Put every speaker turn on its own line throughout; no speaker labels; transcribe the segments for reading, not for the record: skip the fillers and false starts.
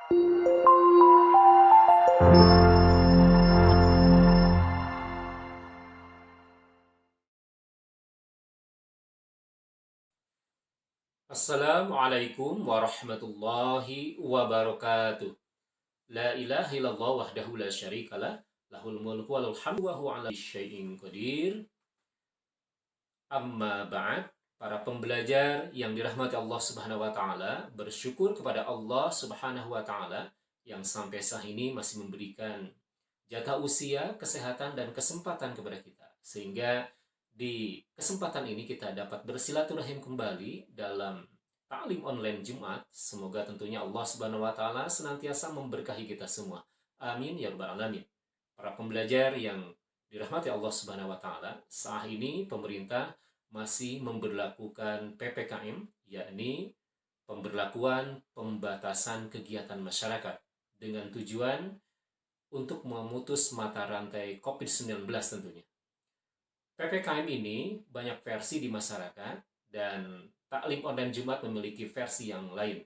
Assalamualaikum warahmatullahi wabarakatuh. La ilaha illallah wahdahu la syarikalah, lahul mulku wa lahul hamdu wa huwa ala syai'in qadir. Amma ba'd, para pembelajar yang dirahmati Allah Subhanahu wa taala, bersyukur kepada Allah Subhanahu wa taala yang sampai saat ini masih memberikan jatah usia, kesehatan dan kesempatan kepada kita. Sehingga di kesempatan ini kita dapat bersilaturahim kembali dalam Ta'lim online Jumat. Semoga tentunya Allah Subhanahu wa taala senantiasa memberkahi kita semua. Amin ya rabbal alamin. Para pembelajar yang dirahmati Allah Subhanahu wa taala, saat ini pemerintah masih memberlakukan PPKM, yakni pemberlakuan pembatasan kegiatan masyarakat dengan tujuan untuk memutus mata rantai COVID-19 tentunya. PPKM ini banyak versi di masyarakat dan Taklim online Jumat memiliki versi yang lain.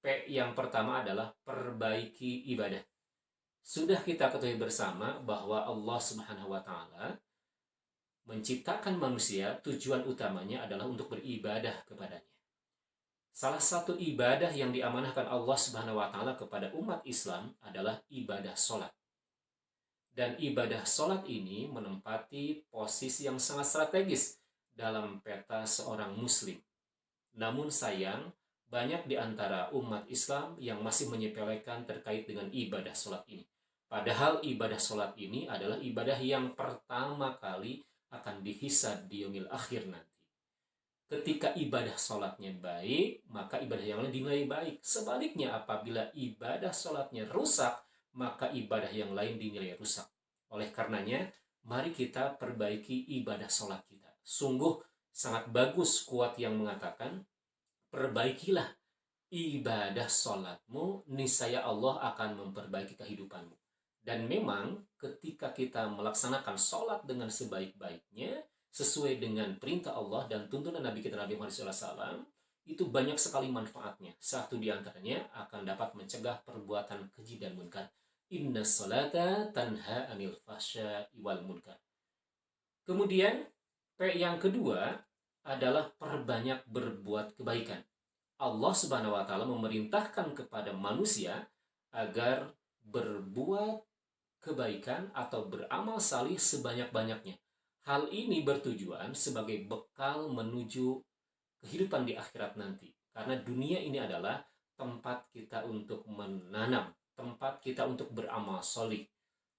P yang pertama adalah perbaiki ibadah. Sudah kita ketahui bersama bahwa Allah Subhanahu wa taala menciptakan manusia, tujuan utamanya adalah untuk beribadah kepadanya. Salah satu ibadah yang diamanahkan Allah Subhanahu wa taala kepada umat Islam adalah ibadah sholat. Dan ibadah sholat ini menempati posisi yang sangat strategis dalam peta seorang muslim. Namun sayang, banyak di antara umat Islam yang masih menyepelekan terkait dengan ibadah sholat ini. Padahal ibadah sholat ini adalah ibadah yang pertama kali akan dihisab di yaumil akhir nanti. Ketika ibadah sholatnya baik, maka ibadah yang lain dinilai baik. Sebaliknya, apabila ibadah sholatnya rusak, maka ibadah yang lain dinilai rusak. Oleh karenanya, mari kita perbaiki ibadah sholat kita. Sungguh sangat bagus kuat yang mengatakan, perbaikilah ibadah sholatmu, niscaya Allah akan memperbaiki kehidupanmu. Dan memang ketika kita melaksanakan sholat dengan sebaik-baiknya, sesuai dengan perintah Allah dan tuntunan Nabi kita Nabi Muhammad SAW, itu banyak sekali manfaatnya. Satu di antaranya akan dapat mencegah perbuatan keji dan munkar. Inna sholata tanha anil fahsya'i wal munkar. Kemudian P yang kedua adalah perbanyak berbuat kebaikan. Allah Subhanahu wa taala memerintahkan kepada manusia agar berbuat kebaikan atau beramal salih sebanyak-banyaknya. Hal ini bertujuan sebagai bekal menuju kehidupan di akhirat nanti. Karena dunia ini adalah tempat kita untuk menanam, tempat kita untuk beramal solih.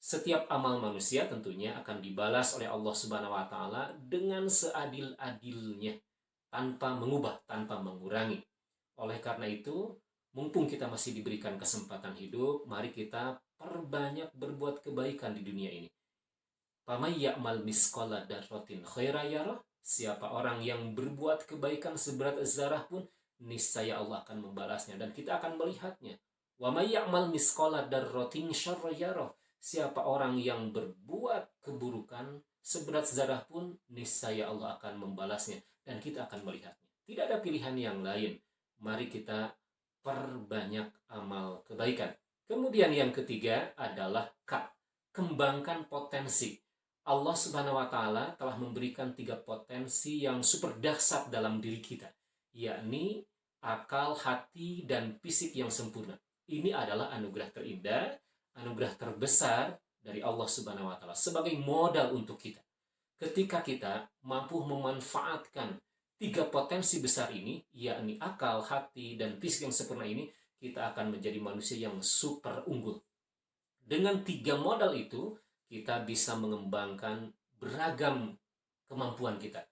Setiap amal manusia tentunya akan dibalas oleh Allah Subhanahu wa taala dengan seadil-adilnya, tanpa mengubah, tanpa mengurangi. Oleh karena itu, mumpung kita masih diberikan kesempatan hidup, mari kita perbanyak berbuat kebaikan di dunia ini. Famay ya'mal misqala dzarratin khairan yarah. Siapa orang yang berbuat kebaikan seberat zarah pun, niscaya Allah akan membalasnya dan kita akan melihatnya. Wa may ya'mal misqala dzarratin syarran yarah. Siapa orang yang berbuat keburukan seberat zarah pun, niscaya Allah akan membalasnya dan kita akan melihatnya. Tidak ada pilihan yang lain. Mari kita perbanyak amal kebaikan. Kemudian yang ketiga adalah kembangkan potensi. Allah Subhanahu wa taala telah memberikan 3 potensi yang super dahsyat dalam diri kita, yakni akal, hati, dan fisik yang sempurna. Ini adalah anugerah terindah, anugerah terbesar dari Allah Subhanahu wa taala sebagai modal untuk kita. Ketika kita mampu memanfaatkan 3 potensi besar ini, yakni akal, hati, dan fisik yang sempurna ini, kita akan menjadi manusia yang super unggul. Dengan 3 modal itu, kita bisa mengembangkan beragam kemampuan kita.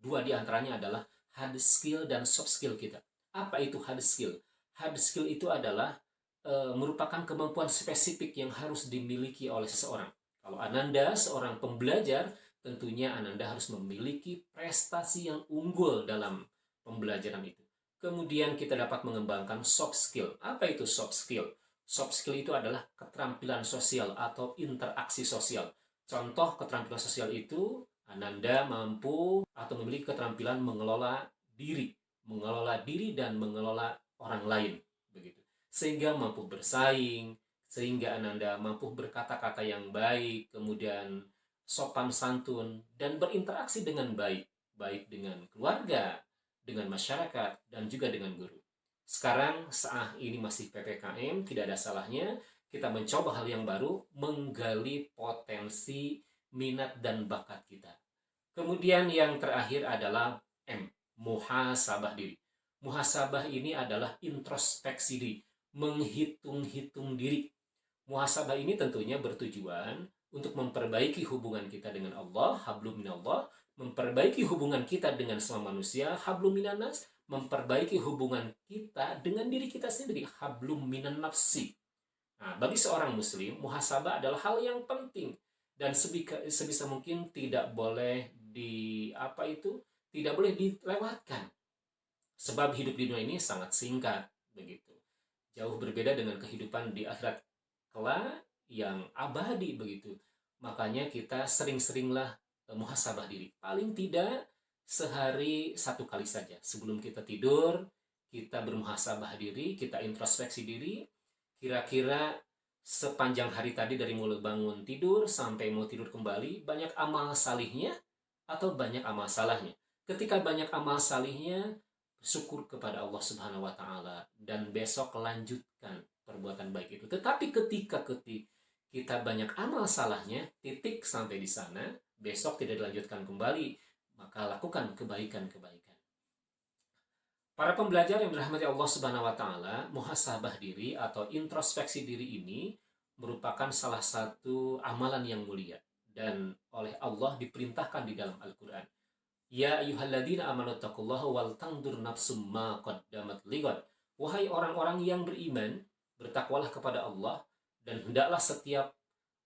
2 di antaranya adalah hard skill dan soft skill kita. Apa itu hard skill? Hard skill itu adalah merupakan kemampuan spesifik yang harus dimiliki oleh seseorang. Kalau Ananda seorang pembelajar, tentunya Ananda harus memiliki prestasi yang unggul dalam pembelajaran itu. Kemudian kita dapat mengembangkan soft skill. Apa itu soft skill? Soft skill itu adalah keterampilan sosial atau interaksi sosial. Contoh keterampilan sosial itu, Ananda mampu atau memiliki keterampilan mengelola diri dan mengelola orang lain. Begitu. sehingga mampu bersaing, sehingga Ananda mampu berkata-kata yang baik, kemudian sopan santun, dan berinteraksi dengan baik, baik dengan keluarga, dengan masyarakat, dan juga dengan guru. Sekarang saat ini masih PPKM, tidak ada salahnya kita mencoba hal yang baru, menggali potensi, minat, dan bakat kita. Kemudian yang terakhir adalah M, muhasabah diri. Muhasabah ini adalah introspeksi diri, menghitung-hitung diri. Muhasabah ini tentunya bertujuan untuk memperbaiki hubungan kita dengan Allah, hablum minallah, memperbaiki hubungan kita dengan semua manusia, hablum minanas, memperbaiki hubungan kita dengan diri kita sendiri, hablum minan nafsi. Nah, bagi seorang muslim, muhasabah adalah hal yang penting dan sebisa mungkin tidak boleh tidak boleh dilewatkan. Sebab hidup di dunia ini sangat singkat begitu. Jauh berbeda dengan kehidupan di akhirat kelak yang abadi begitu. Makanya kita sering-seringlah muhasabah diri. Paling tidak sehari satu kali saja. Sebelum kita tidur, kita bermuhasabah diri, kita introspeksi diri. Kira-kira sepanjang hari tadi dari mulai bangun tidur sampai mau tidur kembali, banyak amal salihnya atau banyak amal salahnya. Ketika banyak amal salihnya, syukur kepada Allah Subhanahu wa taala dan besok lanjutkan perbuatan baik itu. Tetapi ketika kita banyak amal salahnya, titik sampai di sana, besok tidak dilanjutkan kembali, maka lakukan kebaikan-kebaikan. Para pembelajar yang dirahmati Allah Subhanahu wa taala, muhasabah diri atau introspeksi diri ini merupakan salah satu amalan yang mulia dan oleh Allah diperintahkan di dalam Al-Qur'an. Ya ayyuhalladzina amanu taqullaha wal tandur nafsum ma qaddamat lighad. Wahai orang-orang yang beriman, bertakwalah kepada Allah dan hendaklah setiap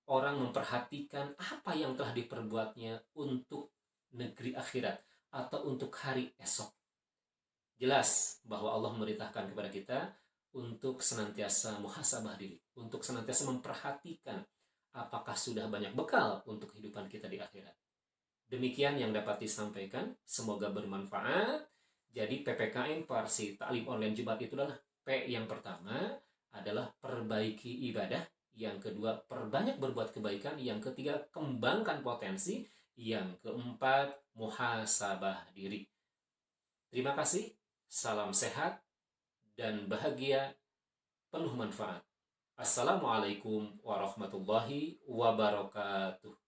orang memperhatikan apa yang telah diperbuatnya untuk negeri akhirat atau untuk hari esok. Jelas bahwa Allah memerintahkan kepada kita untuk senantiasa muhasabah diri, untuk senantiasa memperhatikan apakah sudah banyak bekal untuk kehidupan kita di akhirat. Demikian yang dapat disampaikan, semoga bermanfaat. Jadi PPKM Parsi Ta'lim Online Jumat itu adalah P yang pertama adalah perbaiki ibadah, yang kedua perbanyak berbuat kebaikan, yang ketiga kembangkan potensi, yang keempat muhasabah diri. Terima kasih. Salam sehat dan bahagia penuh manfaat. Assalamualaikum warahmatullahi wabarakatuh.